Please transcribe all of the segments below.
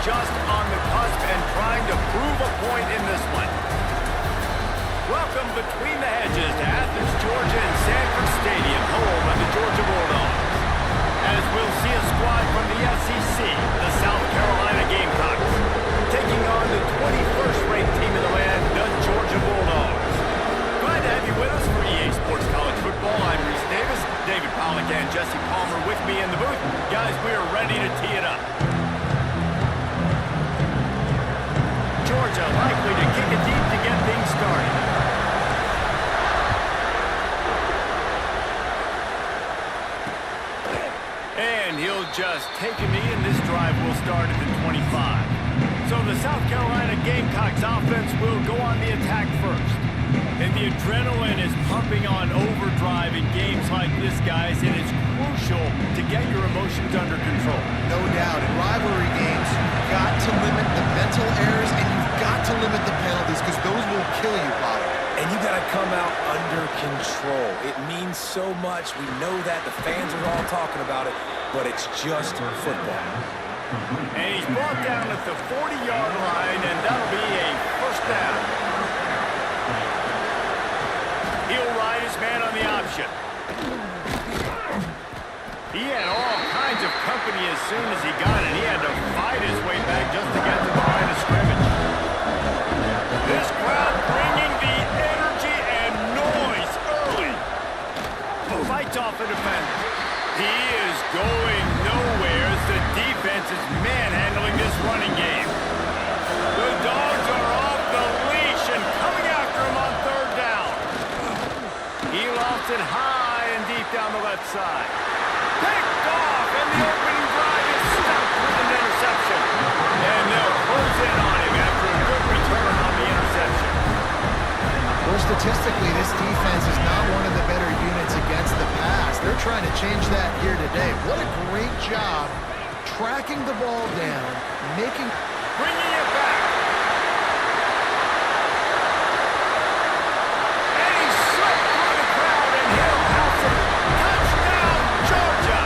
just on the cusp and trying to prove a point in this one. Welcome between the hedges to Athens, Georgia and Sanford Stadium, home of the Georgia Bulldogs. As we'll see a squad from the SEC, the South Carolina Gamecocks, taking on the 21st-ranked team in the land, the Georgia Bulldogs. Glad to have you with us for EA Sports College Football. I'm Reese Davis, David Pollack and Jesse Palmer with me in the booth. Guys, we are ready to tee it up. Georgia likely to kick it deep to get things started. And he'll just take a knee, and this drive will start at the 25. So the South Carolina Gamecocks offense will go on the attack first. And the adrenaline is pumping on overdrive in games like this, guys, and it's crucial to get your emotions under control. No doubt. In rivalry games, you've got to limit the mental errors, and you've got to limit the penalties, because those will kill you, Pollard. And you got to come out under control. It means so much. We know that. The fans are all talking about it, but it's just football. And he's brought down at the 40-yard line, and that'll be a first down. He'll ride his man on the option. He had all kinds of company as soon as he got it. He had to fight his way back just to get to the line of scrimmage. This crowd bringing the energy and noise early. Fights off a defender. He is going nowhere as the defense is manhandling this running game. The Dogs are off the leash and coming after him on third down. He lofts it high and deep down the left side. Picked off, and the opening drive is stopped with an interception. And they'll close in on him after a good return on the interception. Well, statistically, this defense is not one of the better units against the pass. They're trying to change that here today. What a great job tracking the ball down, bringing it back. And he's swept through the crowd, and he'll house it. Touchdown, Georgia!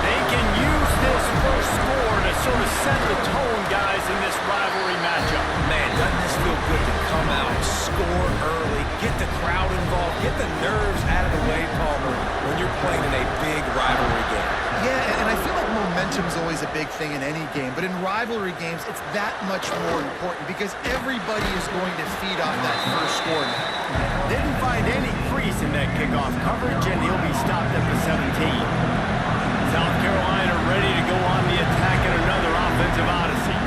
They can use this first score to sort of set the tone, guys, in this rivalry matchup. Man, doesn't this feel good to come out, score early, get the crowd involved, get the nerves out of the way, Palmer, when you're playing in a big rivalry game. Yeah, and I feel like momentum's always a big thing in any game, but in rivalry games, it's that much more important because everybody is going to feed off that first score now. Didn't find any crease in that kickoff coverage, and he'll be stopped at the 17. South Carolina ready to go on the attack in another offensive odyssey.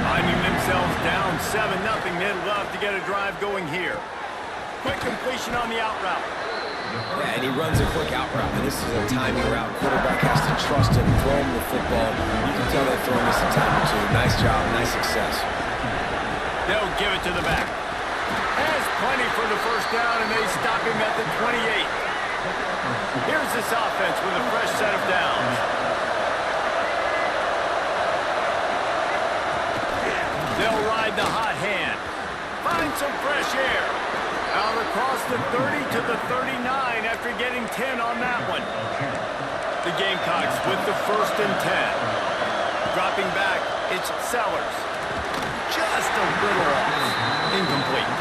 Finding themselves down 7-0, they'd love to get a drive going here. Quick completion on the out route. Yeah, and he runs a quick out route, and this is a timing route. Quarterback has to trust him, throw him the football. You can tell they've thrown this a time or two. Nice job, nice success. They'll give it to the back. Has plenty for the first down, and they stop him at the 28. Here's this offense with a fresh set of downs. They'll ride the hot hand. Find some fresh air. Out across the 30 to the 39 after getting 10 on that one. The Gamecocks with the 1st and 10. Dropping back, it's Sellers. Just a little off. Incomplete.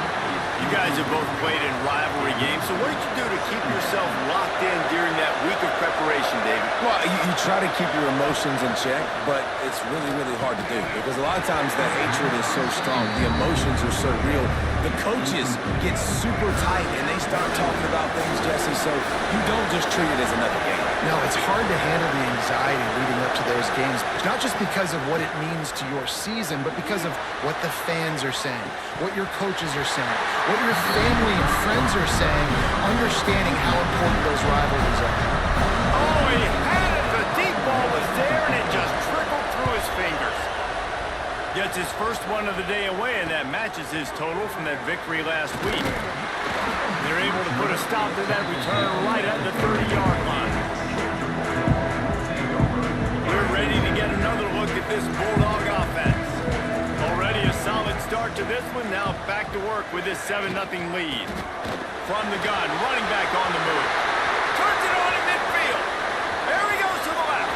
You guys have both played in rivalry games, so what did you do to keep yourself locked in during that week of preparation, David? Well, you try to keep your emotions in check, but it's really, really hard to do because a lot of times the hatred is so strong. The emotions are so real. The coaches get super tight, and they start talking about things, Jesse, so you don't just treat it as another game. No, it's hard to handle the anxiety leading up to those games, not just because of what it means to your season, but because of what the fans are saying, what your coaches are saying, what your family and friends are saying, understanding how important those rivalries are. Oh, he had it. The deep ball was there, and it just trickled through his fingers. Gets his first one of the day away, and that matches his total from that victory last week. They're able to put a stop to that return right at the 30-yard line. We're ready to get another look at this Bulldog offense. Already a solid start to this one. Now back to work with this 7-0 lead. From the gun, running back on the move. Turns it on in midfield. There he goes to the left.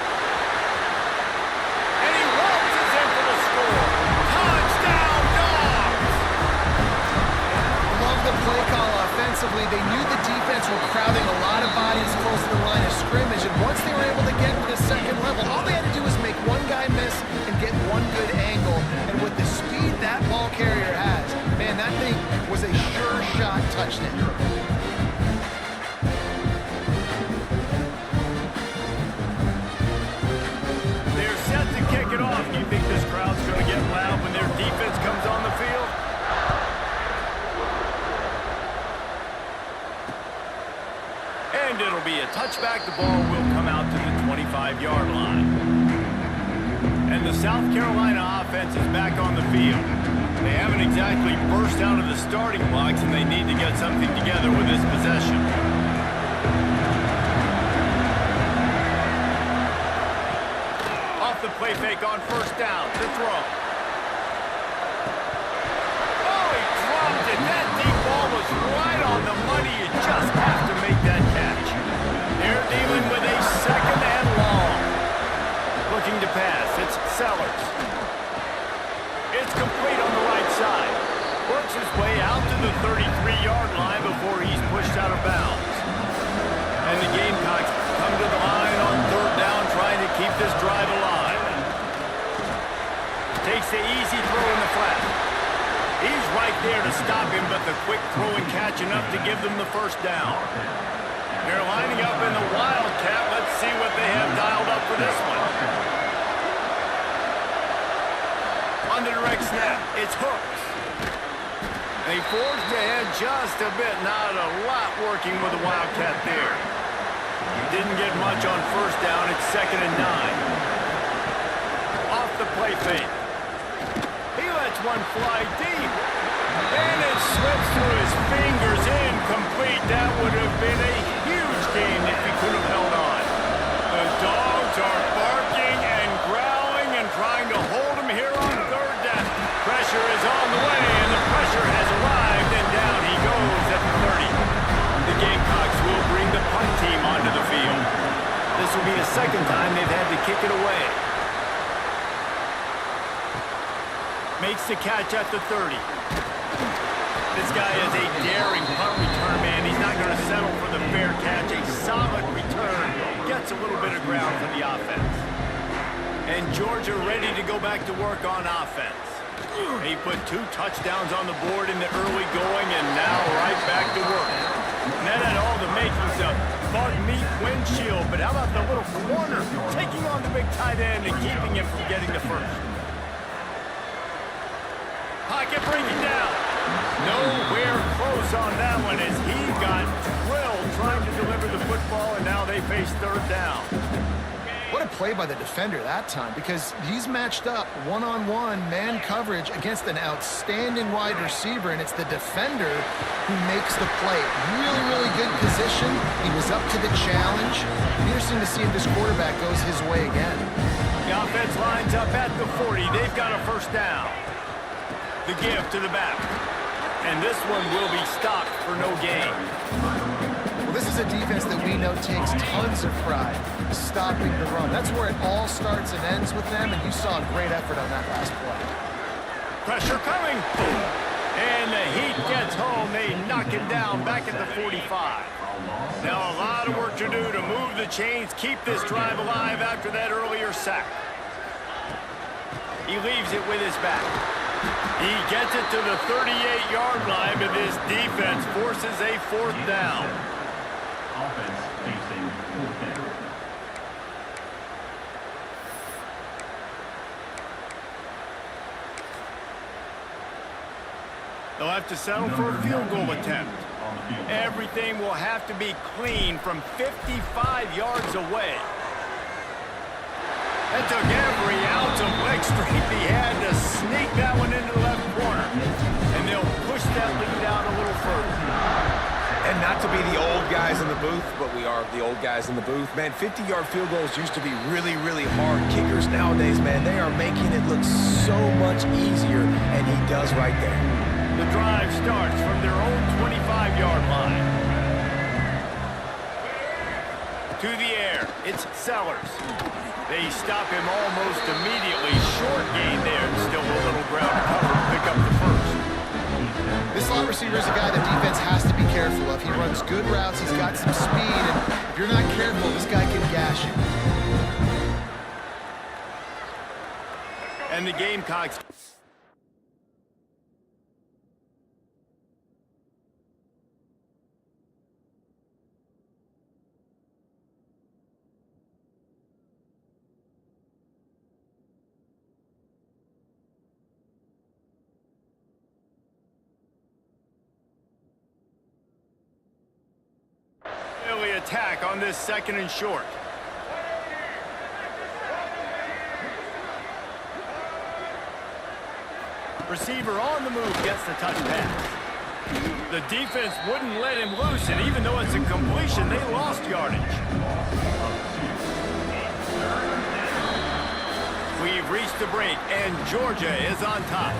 And he be a touchback. The ball will come out to the 25-yard line. And the South Carolina offense is back on the field. They haven't exactly burst out of the starting blocks, and they need to get something together with this possession. Off the play fake on first down to throw. Oh, he dropped it. That deep ball was right on the money. You just have to make that catch. They're dealing with a second and long. Looking to pass. It's Sellers. It's complete on the right side. Works his way out to the 33-yard line before he's pushed out of bounds. And the Gamecocks come to the line on third down, trying to keep this drive alive. Takes the easy throw in the flat. He's right there to stop him, but the quick throw and catch enough to give them the first down. They're lining up in the Wildcat. Let's see what they have dialed up for this one. On the direct snap, it's Hooks. They forged ahead just a bit. Not a lot working with the Wildcat there. Didn't get much on first down. It's 2nd and 9. Off the play fake. He lets one fly deep. And it slips through his fingers. Incomplete. That would have been a huge gain if he could have held on. The dogs are barking and growling and trying to hold him here on third down. Pressure is on the way, and the pressure has arrived, and down he goes at the 30. The Gamecocks will bring the punt team onto the field. This will be the second time they've had to kick it away. Makes the catch at the 30. This guy is a daring punt return man. He's not going to settle for the fair catch. A solid return. Gets a little bit of ground for the offense. And Georgia ready to go back to work on offense. He put 2 touchdowns on the board in the early going, and now right back to work. And that had all the makings of bug meat windshield, but how about the little corner taking on the big tight end and keeping him from getting the first? Pocket bringing down. Nowhere close on that one as he got drilled trying to deliver the football, and now they face third down. What a play by the defender that time, because he's matched up one-on-one man coverage against an outstanding wide receiver, and it's the defender who makes the play. Really, really good position. He was up to the challenge. Interesting to see if this quarterback goes his way again. The offense lines up at the 40. They've got a first down. The give to the back. And this one will be stopped for no gain. Well, this is a defense that we know takes tons of pride stopping the run. That's where it all starts and ends with them, and you saw a great effort on that last play. Pressure coming. And the Heat gets home. They knock him down back at the 45. Now a lot of work to do to move the chains, keep this drive alive after that earlier sack. He leaves it with his back. He gets it to the 38-yard line, but this defense forces a fourth down. Offense facing 4th down. They'll have to settle for a field goal attempt. Everything will have to be clean from 55 yards away. That took every ounce of leg strength he had to sneak that one into the left corner. And they'll push that lead out a little further. And not to be the old guys in the booth, but we are the old guys in the booth. Man, 50-yard field goals used to be really, really hard. Kickers nowadays, man, they are making it look so much easier, and he does right there. The drive starts from their own 25-yard line. To the air, it's Sellers. They stop him almost immediately. Short gain there, still a little ground to cover to pick up the first. This slot receiver is a guy the defense has to be careful of. He runs good routes, he's got some speed, and if you're not careful, this guy can gash you. And the Gamecocks attack on on this 2nd and short. Receiver on the move gets the touch pass. The defense wouldn't let him loose, and even though it's a completion, they lost yardage. We've reached the break, and Georgia is on top.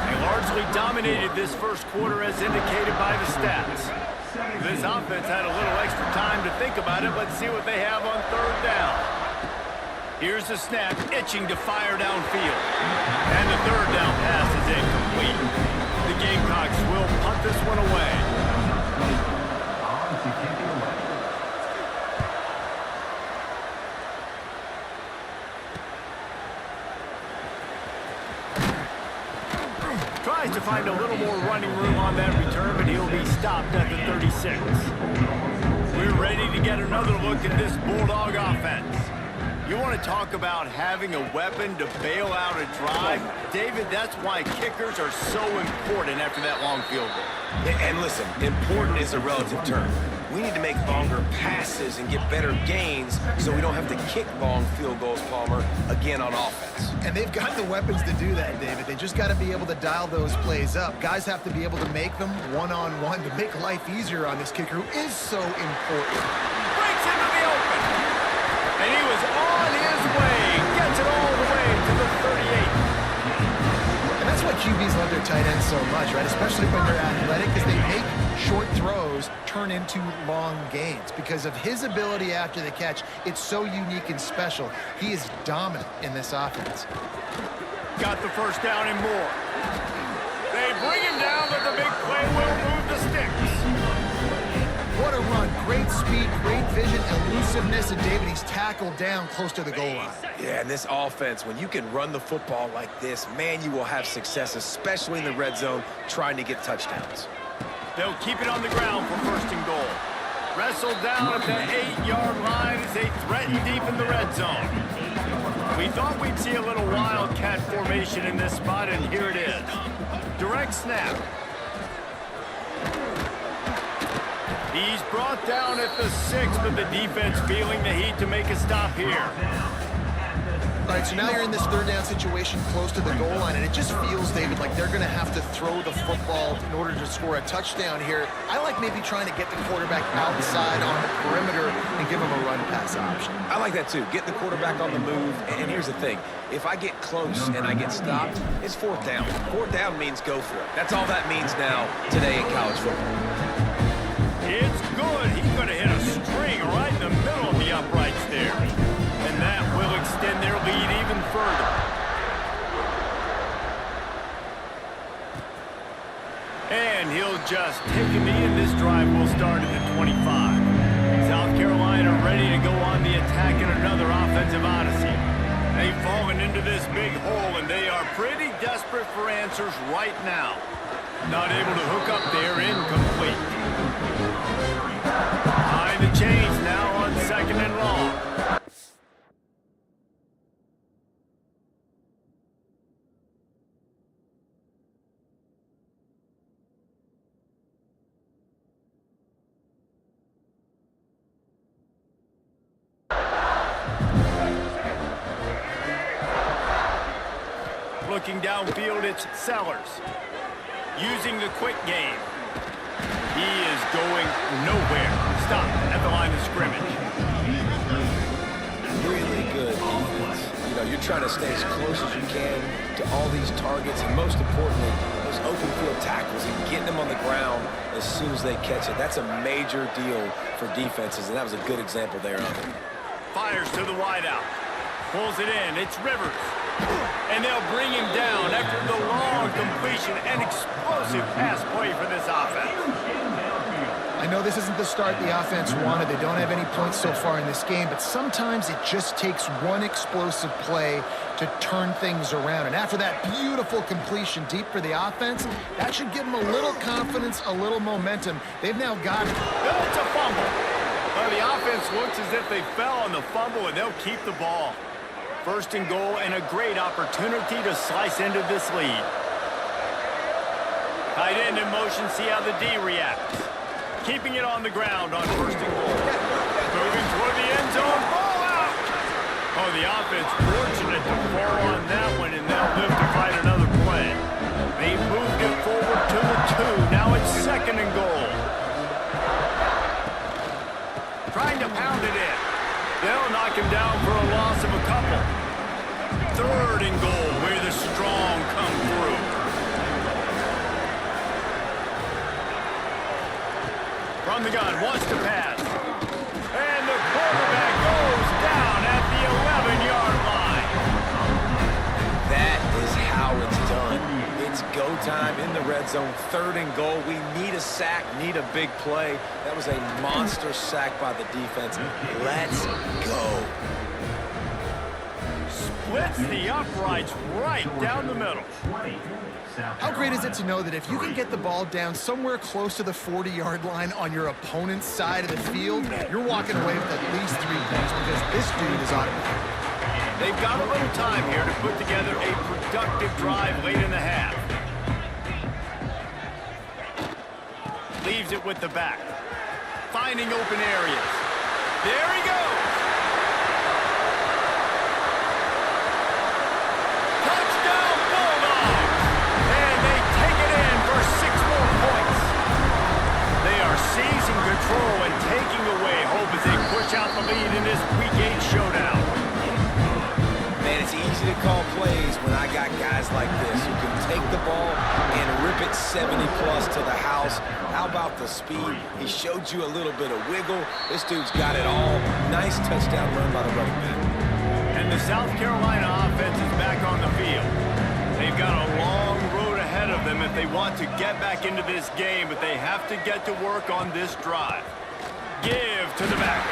They largely dominated this first quarter as indicated by the stats. This offense had a little extra time to think about it. Let's see what they have on 3rd down. Here's the snap, itching to fire downfield. And the 3rd down pass is incomplete. The Gamecocks will punt this one away. Tries to find a little more running room on that return, but he'll be stopped at the 36. We're ready to get another look at this Bulldog offense. You want to talk about having a weapon to bail out a drive? David, that's why kickers are so important after that long field goal. And listen, important is a relative term. We need to make longer passes and get better gains so we don't have to kick long field goals, Palmer, again on offense. And they've got the weapons to do that, David. They just got to be able to dial those plays up. Guys have to be able to make them one-on-one to make life easier on this kicker who is so important. Breaks into the open. And he was on his way. Gets it all the way to the 38. And that's why QBs love their tight ends so much, right? Especially when they're athletic, because they make short throws turn into long gains. Because of his ability after the catch, it's so unique and special. He is dominant in this offense. Got the 1st down and more. They bring him down, but the big play will move the sticks. What a run. Great speed, great vision, elusiveness, and David, he's tackled down close to the goal line. Yeah, and this offense, when you can run the football like this, man, you will have success, especially in the red zone, trying to get touchdowns. They'll keep it on the ground for 1st and goal. Wrestled down at the 8-yard line as they threaten deep in the red zone. We thought we'd see a little wildcat formation in this spot, and here it is. Direct snap. He's brought down at the 6, but the defense feeling the heat to make a stop here. All right, so now you're in this 3rd down situation close to the goal line, and it just feels, David, like they're going to have to throw the football in order to score a touchdown here. I like maybe trying to get the quarterback outside on the perimeter and give him a run-pass option. I like that, too. Get the quarterback on the move. And here's the thing. If I get close and I get stopped, it's 4th down. 4th down means go for it. That's all that means now today in college football. It's good. He's going to hit a string right in the middle of the uprights there. And that will extend their lead even further. And he'll just take a knee, and this drive will start at the 25. South Carolina ready to go on the attack in another offensive odyssey. They've fallen into this big hole, and they are pretty desperate for answers right now. Not able to hook up there, incomplete. Behind the chains now on 2nd and long. Looking downfield, it's Sellers. Using the quick game. He is going nowhere. Stop at the line of scrimmage. Really good defense. You know, you're trying to stay as close as you can to all these targets, and most importantly, those open field tackles and getting them on the ground as soon as they catch it. That's a major deal for defenses, and that was a good example there of it. Fires to the wideout. Pulls it in. It's Rivers. And they'll bring him down after the long completion and explosive pass play for this offense. I know this isn't the start the offense wanted. They don't have any points so far in this game, but sometimes it just takes one explosive play to turn things around. And after that beautiful completion deep for the offense, that should give them a little confidence, a little momentum. They've now got it. It's a fumble. Well, the offense looks as if they fell on the fumble, and they'll keep the ball. 1st and goal, and a great opportunity to slice into this lead. Tight end in motion, see how the D reacts. Keeping it on the ground on 1st and goal. Moving end zone, ball out. Oh, the offense fortunate to fall on that one, and they'll live to fight another play. They moved it forward to the 2. Now it's 2nd and goal. Trying to pound it in. They'll knock him down for a loss of a couple. 3rd and goal, where the strong come through. From the gun, wants to pass. And the quarterback goes down at the 11-yard line. That is how it's done. It's go time in the red zone, 3rd and goal. We need a sack, need a big play. That was a monster sack by the defense. Let's go. Splits the uprights right down the middle. How great is it to know that if you can get the ball down somewhere close to the 40-yard line on your opponent's side of the field, you're walking away with at least 3 points because this dude is automatic. They've got a little time here to put together a productive drive late in the half. Leaves it with the back. Finding open areas. There he goes. Touchdown Bulldogs! And they take it in for 6 more points. They are seizing control and taking away hope as they push out the lead in this Week 8 showdown. Man, it's easy to call plays when I got guys like this who can take the ball and rip it 70-plus to the house. How about the speed? He showed you a little bit of wiggle. This dude's got it all. Nice touchdown run by the running back. And the South Carolina offense is back on the field. They've got a long road ahead of them if they want to get back into this game, but they have to get to work on this drive. Give to the back.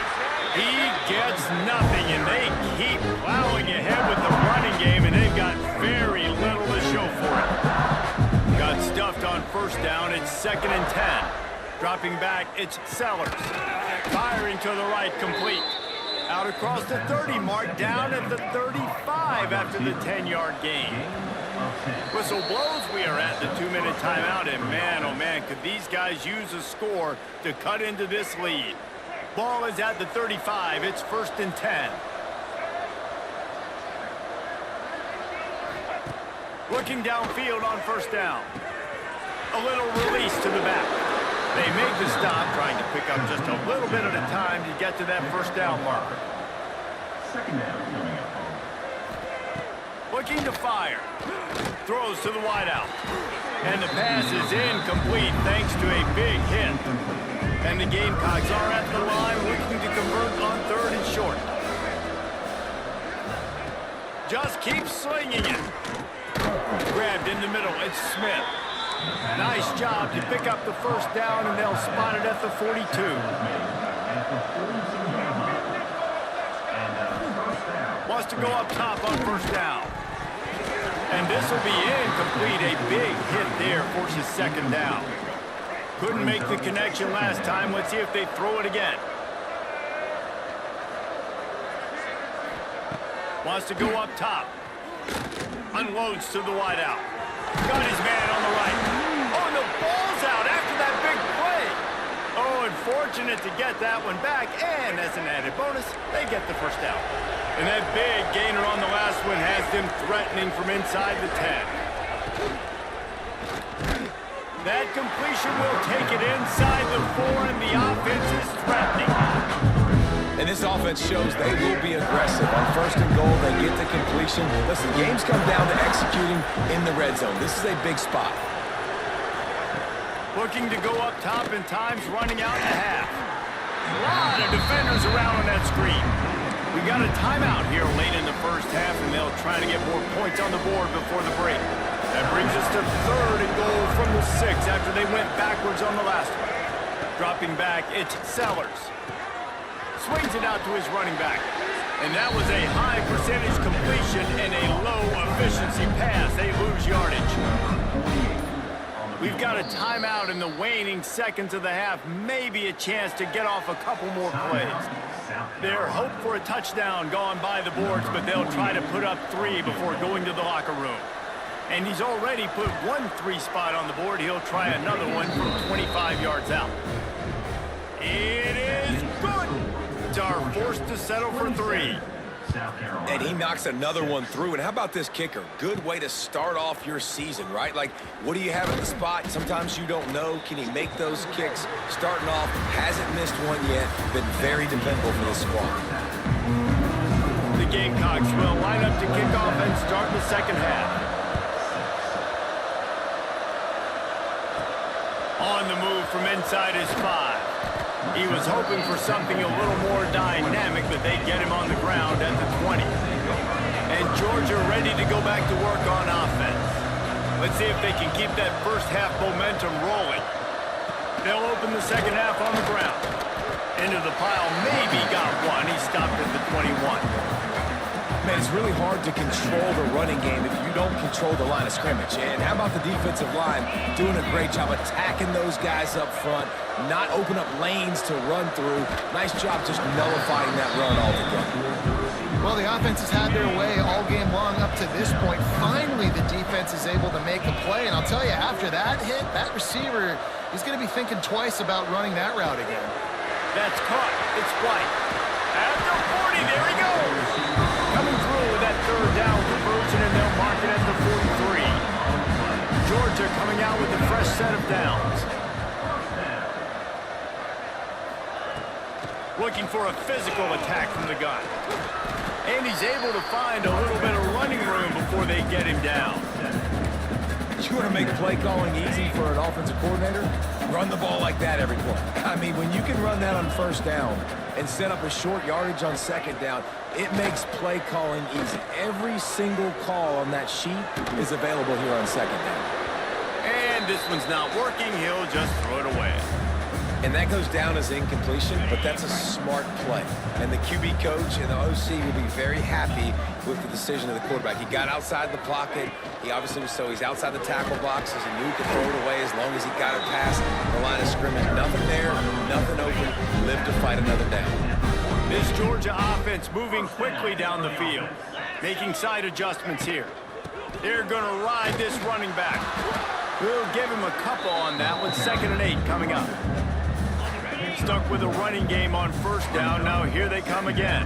He gets nothing, and they keep plowing ahead with the running game, and they've got very little to show for it. Got stuffed on 1st down. It's 2nd and 10. Dropping back, it's Sellers. Firing to the right, complete. Out across the 30 mark, down at the 35 after the 10-yard gain. Whistle blows, we are at the 2-minute timeout, and man, oh man, could these guys use a score to cut into this lead. Ball is at the 35. It's 1st and 10. Looking downfield on 1st down. A little release to the back. They make the stop, trying to pick up just a little bit at a time to get to that 1st down marker. 2nd down coming up. Looking to fire. Throws to the wideout. And the pass is incomplete thanks to a big hit. And the Gamecocks are at the line looking to convert on 3rd and short. Just keep slinging it. Grabbed in the middle, it's Smith. Nice job to pick up the 1st down, and they'll spot it at the 42. Wants to go up top on 1st down. And this will be incomplete. A big hit there forces 2nd down. Couldn't make the connection last time. Let's see if they throw it again. Wants to go up top. Unloads to the wideout. Got his man on the right. Oh, the ball's out after that big play. Oh, unfortunate to get that one back. And as an added bonus, they get the 1st down. And that big gainer on the last one has them threatening from inside the 10. That completion will take it inside the 4, and the offense is threatening. And this offense shows they will be aggressive. On 1st and goal, they get the completion. Listen, games come down to executing in the red zone. This is a big spot. Looking to go up top, and time's running out in the half. A lot of defenders around on that screen. We got a timeout here late in the 1st half, and they'll try to get more points on the board before the break. That brings us to 3rd and goal from the 6 after they went backwards on the last one. Dropping back, it's Sellers. Swings it out to his running back. And that was a high percentage completion and a low efficiency pass. They lose yardage. We've got a timeout in the waning seconds of the half. Maybe a chance to get off a couple more plays. Their hope for a touchdown gone by the boards, but they'll try to put up 3 before going to the locker room. And he's already put 1 3 spot on the board. He'll try another one from 25 yards out. It is good. Defenses are forced to settle for 3. South Carolina. And he knocks another one through. And how about this kicker? Good way to start off your season, right? Like, what do you have at the spot? Sometimes you don't know. Can he make those kicks? Starting off, hasn't missed one yet. Been very dependable for this squad. The Gamecocks will line up to kick off and start the second half. On the move from inside his 5. He was hoping for something a little more dynamic, but they'd get him on the ground at the 20. And Georgia ready to go back to work on offense. Let's see if they can keep that first half momentum rolling. They'll open the second half on the ground. Into the pile, maybe got one. He stopped at the 21. Man, it's really hard to control the running game if you don't control the line of scrimmage. And how about the defensive line doing a great job attacking those guys up front, not open up lanes to run through. Nice job just nullifying that run altogether. Well, the offense has had their way all game long up to this point. Finally, the defense is able to make a play. And I'll tell you, after that hit, that receiver is going to be thinking twice about running that route again. That's caught. It's White. At the 40, there he goes. Coming through with that third down conversion, and they'll mark it at the 43. Georgia coming out with a fresh set of downs. Looking for a physical attack from the gun. And he's able to find a little bit of running room before they get him down. You want to make play calling easy for an offensive coordinator? Run the ball like that every play. I mean, when you can run that on first down and set up a short yardage on second down, it makes play calling easy. Every single call on that sheet is available here on second down. And this one's not working. He'll just throw it away. And that goes down as incompletion, but that's a smart play. And the QB coach and the OC will be very happy with the decision of the quarterback. He got outside the pocket. He obviously was he's outside the tackle boxes. He knew he could throw it away as long as he got it past the line of scrimmage. Nothing there, nothing open. Live to fight another down. This Georgia offense moving quickly down the field, making side adjustments here. They're going to ride this running back. We'll give him a couple on that one. 2nd and 8 coming up. Stuck with a running game on first down. Now here they come again.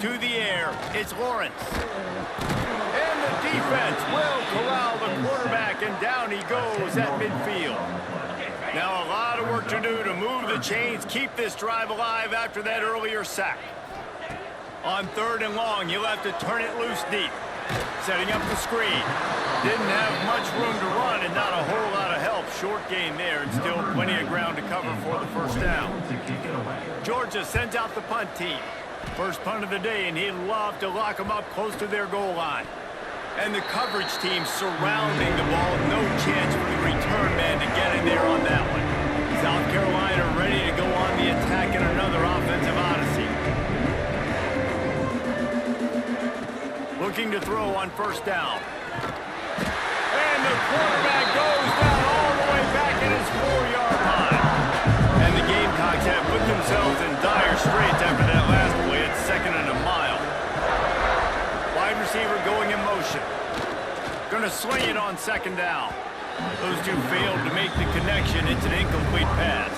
To the air, it's Lawrence. And the defense will corral the quarterback, and down he goes at midfield. Now a lot of work to do to move the chains, keep this drive alive after that earlier sack. On 3rd and long, you'll have to turn it loose deep. Setting up the screen. Didn't have much room to run and not a whole lot of help. Short gain there and still plenty of ground to cover for the first down. Georgia sends out the punt team. First punt of the day, and he'd love to lock them up close to their goal line. And the coverage team surrounding the ball. No chance for the return man to get in there on that one. South Carolina ready to go on the attack in another offensive odyssey. Looking to throw on first down. And the quarterback goes down all the way back at his 4-yard line. And the Gamecocks have put themselves in dire straits after that last play at 2nd and a mile. Wide receiver going in motion. Going to sling it on 2nd down. Those two failed to make the connection. It's an incomplete pass.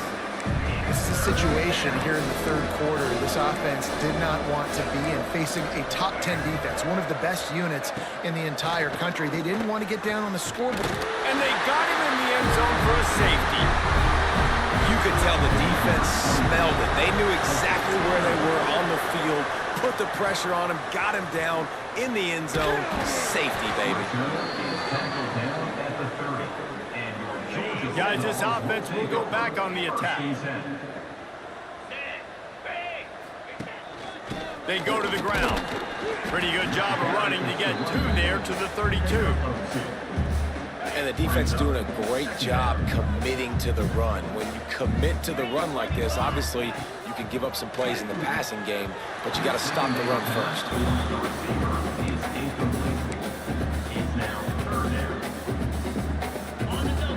This is a situation here in the 3rd quarter this offense did not want to be in, facing a top 10 defense, one of the best units in the entire country. They didn't want to get down on the scoreboard. And they got him in the end zone for a safety. You could tell the defense smelled it. They knew exactly where they were on the field, put the pressure on him, got him down in the end zone. Safety, baby. Guys, this offense will go back on the attack. They go to the ground. Pretty good job of running to get 2 there to the 32. And the defense doing a great job committing to the run. When you commit to the run like this, obviously you can give up some plays in the passing game, but you got to stop the run first.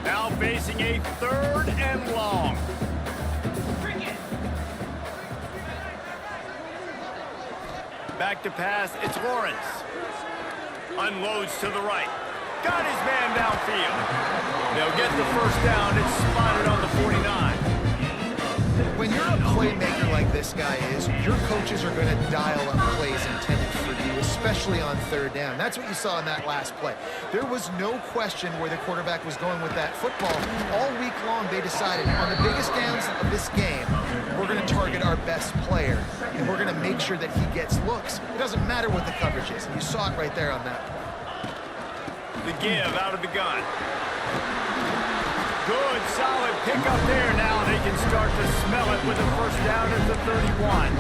Now facing a 3rd and long. Back to pass, it's Lawrence. Unloads to the right. Got his man downfield. They'll get the first down. It's spotted on the 49. when you're a playmaker like this guy is, your coaches are going to dial up plays intended for you, especially on third down. That's what you saw in that last play. There was no question where the quarterback was going with that football. All week long, they decided on the biggest downs of this game, we're going to target our best player, and we're going to make sure that he gets looks. It doesn't matter what the coverage is. And you saw it right there on that play. The give out of the gun. Good, solid pickup there. Now they can start to smell it with a first down at the 31.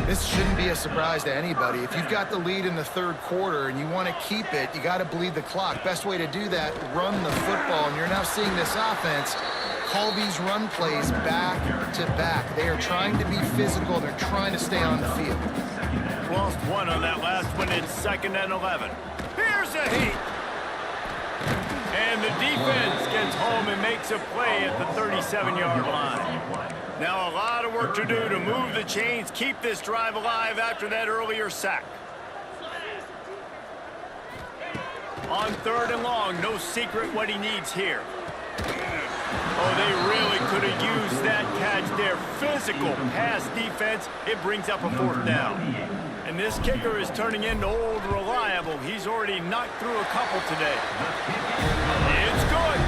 This shouldn't be a surprise to anybody. If you've got the lead in the third quarter and you want to keep it, you got to bleed the clock. Best way to do that, run the football. And you're now seeing this offense call these run plays back to back. They are trying to be physical. They're trying to stay on the field. Lost one on that last one. It's 2nd and 11. Here's a heat. And the defense gets home and makes a play at the 37-yard line. Now a lot of work to do to move the chains, keep this drive alive after that earlier sack. On 3rd and long, no secret what he needs here. Oh, they really could have used that catch there. Physical pass defense. It brings up a 4th down. And this kicker is turning into old reliable. He's already knocked through a couple today. It's good.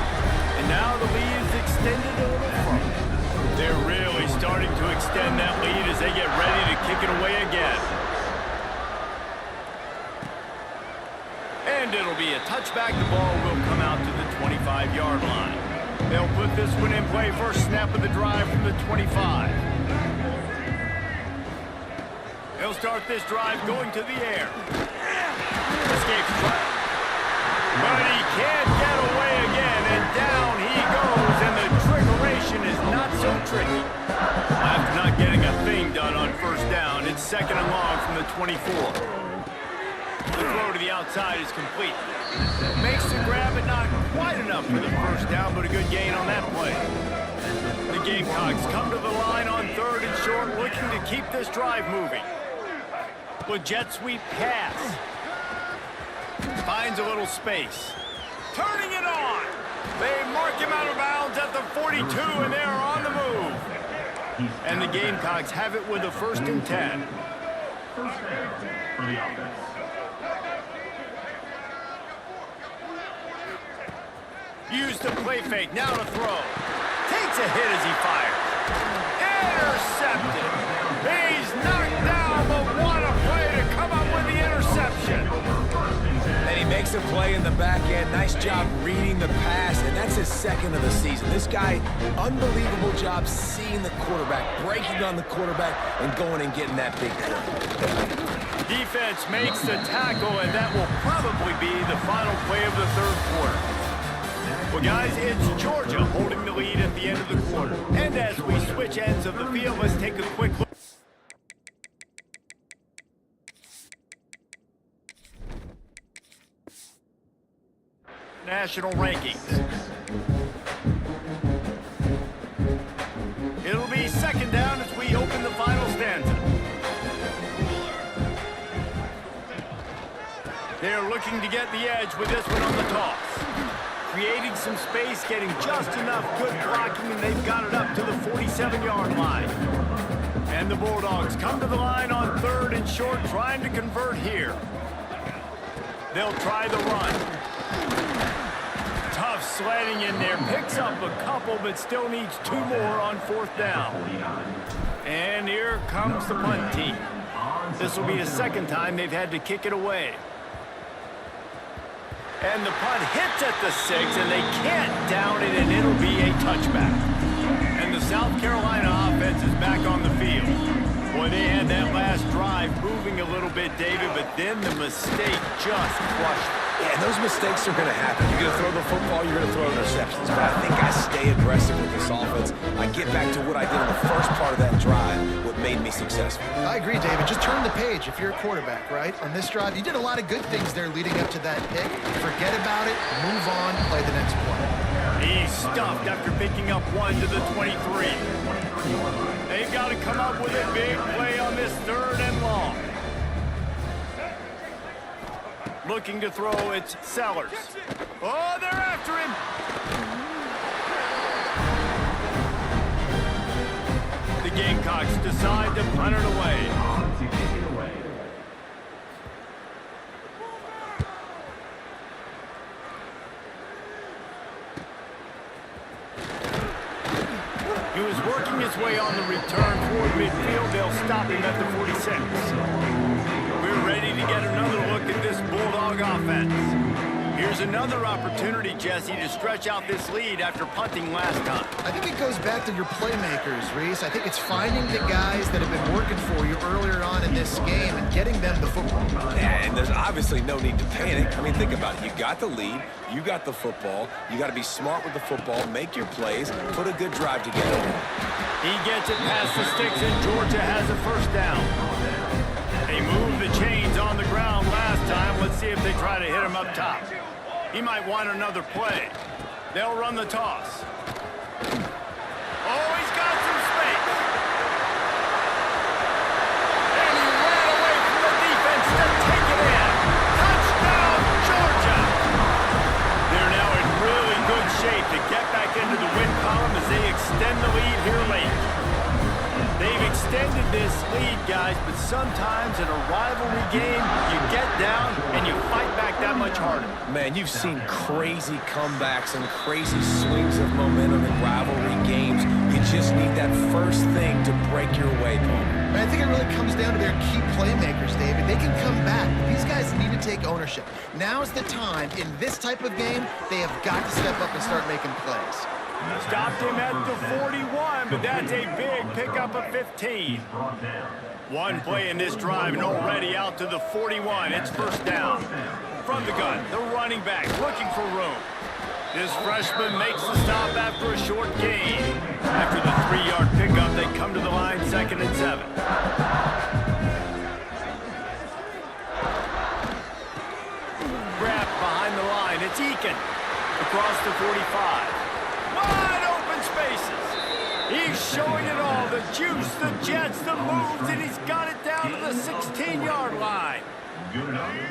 And now the lead is extended a little further. They're really starting to extend that lead as they get ready to kick it away again. And it'll be a touchback. The ball will come out to the 25-yard line. They'll put this one in play. First snap of the drive from the 25. They'll start this drive going to the air. Escapes try. But he can't get away again, and down he goes, and the trickeration is not so tricky. After not getting a thing done on first down, it's 2nd and long from the 24. The throw to the outside is complete. Makes the grab, but not quite enough for the first down, but a good gain on that play. The Gamecocks come to the line on 3rd and short, looking to keep this drive moving. With jet sweep pass. Finds a little space. Turning it on. They mark him out of bounds at the 42, and they are on the move. And the Gamecocks have it with a 1st and 10. First down for the offense. Use the play fake, now to throw. Takes a hit as he fires. Intercepted. He's knocked down, but what a play to come up with the interception. And he makes a play in the back end. Nice job reading the pass, and that's his 2nd of the season. This guy, unbelievable job seeing the quarterback, breaking on the quarterback, and going and getting that big play. Defense makes the tackle, and that will probably be the final play of the 3rd quarter. Well, guys, it's Georgia holding the lead at the end of the quarter. And as we switch ends of the field, let's take a quick look. National rankings. It'll be 2nd down as we open the final stanza. They're looking to get the edge with this one on the toss. Creating some space, getting just enough good blocking, and they've got it up to the 47-yard line. And the Bulldogs come to the line on 3rd and short, trying to convert here. They'll try the run. Tough sledding in there, picks up a couple, but still needs 2 more on 4th down. And here comes the punt team. This will be the 2nd time they've had to kick it away. And the punt hits at the 6, and they can't down it, and it'll be a touchback. And the South Carolina offense is back on the field. Boy, they had that last drive moving a little bit, David, but then the mistake just crushed them. Yeah, and those mistakes are going to happen. You're going to throw the football, you're going to throw interceptions. But I think I stay aggressive with this offense. I get back to what I did in the first part of that drive, what made me successful. I agree, David. Just turn the page if you're a quarterback, right? On this drive, you did a lot of good things there leading up to that pick. Forget about it, move on, play the next play. He's stuffed after picking up 1 to the 23. They've got to come up with a big play on this 3rd and long. Looking to throw, it's Sellers. Oh, they're after him. Gamecocks decide to punt it away. To kick it away. He was working his way on the return toward midfield. They'll stop him at the 46. We're ready to get another look at this Bulldog offense. Here's another opportunity, Jesse, to stretch out this lead after punting last time. I think it goes back to your playmakers, Reese. I think it's finding the guys that have been working for you earlier on in this game and getting them the football. And there's obviously no need to panic. I mean, think about it. You got the lead. You got the football. You got to be smart with the football, make your plays, put a good drive together. He gets it past the sticks, and Georgia has a first down. They moved the chains on the ground last time. Let's see if they try to hit him up top. He might want another play. They'll run the toss. Oh, he's got some space. And he ran away from the defense to take it in. Touchdown, Georgia! They're now in really good shape to get back into the win column as they extend the lead here late. They've extended this lead, guys, but sometimes in a rivalry game, you get down and you fight back that much harder. Man, you've seen crazy comebacks and crazy swings of momentum in rivalry games. You just need that first thing to break your way, Paul. I think it really comes down to their key playmakers, David. They can come back. These guys need to take ownership. Now's the time. In this type of game, they have got to step up and start making plays. Stopped him at the 41, but that's a big pickup of 15. One play in this drive and already out to the 41. It's first down. From the gun, the running back looking for room. This freshman makes the stop after a short gain. After the 3-yard pickup, they come to the line, 2nd and 7. Grab behind the line. It's Eakin. Across the 45. Wide open spaces. He's showing it all. The juice, the jets, the moves, and he's got it down to the 16-yard line.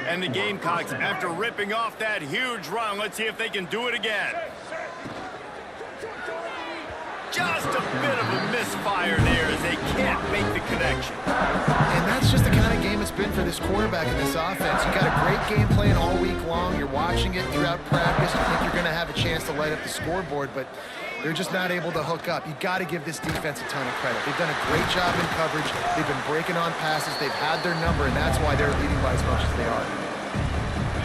And the Gamecocks, after ripping off that huge run, let's see if they can do it again. Just a bit of a misfire there as they can't make the connection. And that's just the kind of game it's been for this quarterback and this offense. You got a great game plan all week long. You're watching it throughout practice. You think you're going to have a chance to light up the scoreboard, but they're just not able to hook up. You got to give this defense a ton of credit. They've done a great job in coverage. They've been breaking on passes. They've had their number, and that's why they're leading by as much as they are.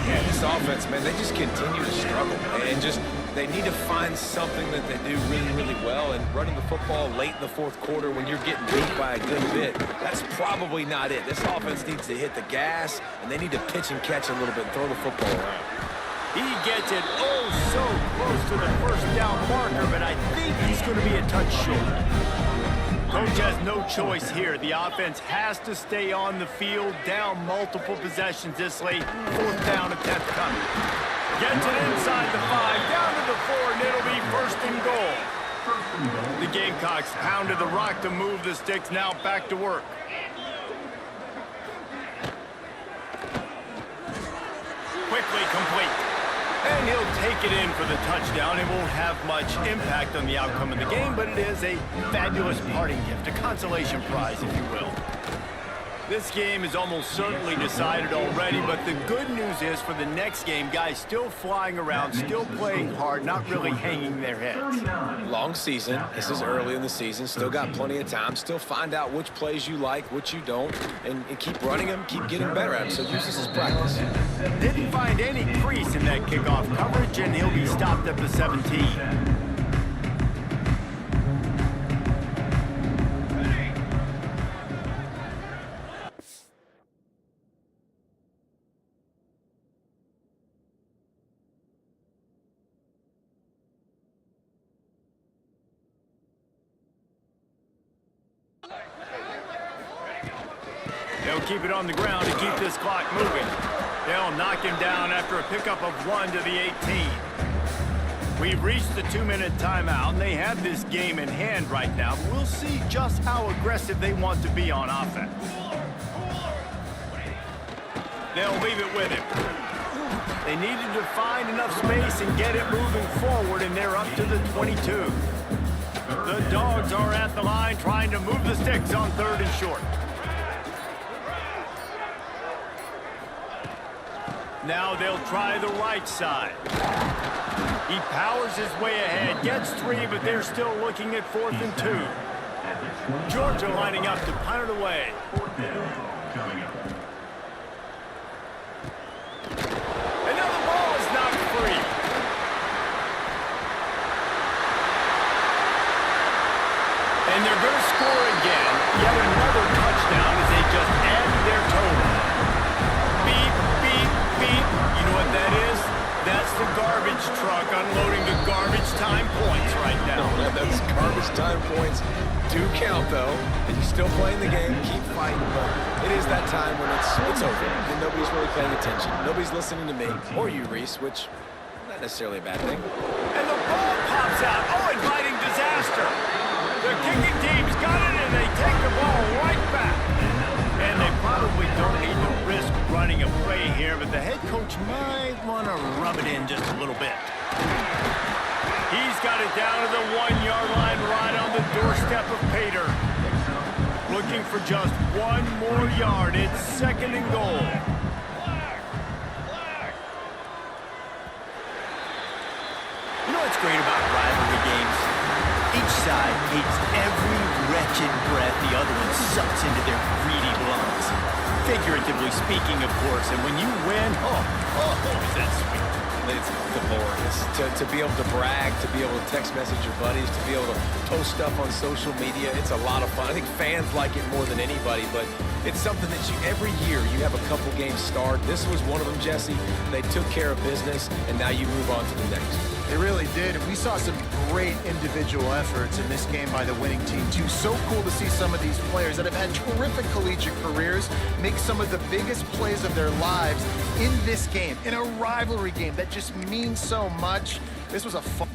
Yeah, this offense, man, they just continue to struggle. And just, they need to find something that they do really, really well. And running the football late in the fourth quarter when you're getting beat by a good bit, that's probably not it. This offense needs to hit the gas, and they need to pitch and catch a little bit and throw the football around. He gets it so close to the first down marker, but I think he's going to be a touch short. Coach has no choice here. The offense has to stay on the field, down multiple possessions this late. 4th down attempt coming. Gets it inside the 5, down to the 4, and it'll be 1st and goal. The Gamecocks pounded the rock to move the sticks, now back to work. Quickly complete. And he'll take it in for the touchdown. It won't have much impact on the outcome of the game, but it is a fabulous parting gift, a consolation prize, if you will. This game is almost certainly decided already, but the good news is for the next game, guys still flying around, still playing hard, not really hanging their heads. Long season. This is early in the season. Still got plenty of time. Still find out which plays you like, which you don't, and keep running them, keep getting better at them. So use this as practice. Didn't find any crease in that kickoff coverage, and he'll be stopped at the 17. They'll keep it on the ground to keep this clock moving. They'll knock him down after a pickup of 1 to the 18. We've reached the 2-minute timeout, and they have this game in hand right now. We'll see just how aggressive they want to be on offense. They'll leave it with him. They needed to find enough space and get it moving forward, and they're up to the 22. The Dogs are at the line trying to move the sticks on 3rd and short. Now they'll try the right side. He powers his way ahead, gets 3, but they're still looking at 4th and 2. Georgia lining up to punt it away. 4th down, coming up. And now the ball is knocked free. And they're going to score again. Yet another touchdown as they just add to their total. Beep, beep, beep. You know what that is? That's the garbage truck unloading the garbage time points right now. No, that's garbage time points. Do count, though. And you're still playing the game. Keep fighting. But it is that time when it's over. And nobody's really paying attention. Nobody's listening to me or you, Reese, which not necessarily a bad thing. And the ball pops out. Oh, inviting disaster. The kicking team's got it, and they take the ball right back. And they probably don't need to risk running a play here, but the head coach might want to rub it in just a little bit. He's got it down to the 1-yard line right on the doorstep of Pater. Looking for just 1 more yard. It's 2nd and goal. You know what's great about rivalry games? Each side hates every wretched breath the other one sucks into their greedy lungs. Figuratively speaking, of course, and when you win, is that sweet. It's glorious to be able to brag, to be able to text message your buddies, to be able to post stuff on social media. It's a lot of fun. I think fans like it more than anybody, but it's something that every year you have a couple games start. This was one of them, Jesse. They took care of business, and now you move on to the next. They really did. And we saw some great individual efforts in this game by the winning team, too. So cool to see some of these players that have had terrific collegiate careers make some of the biggest plays of their lives in this game, in a rivalry game that just means so much. This was a fun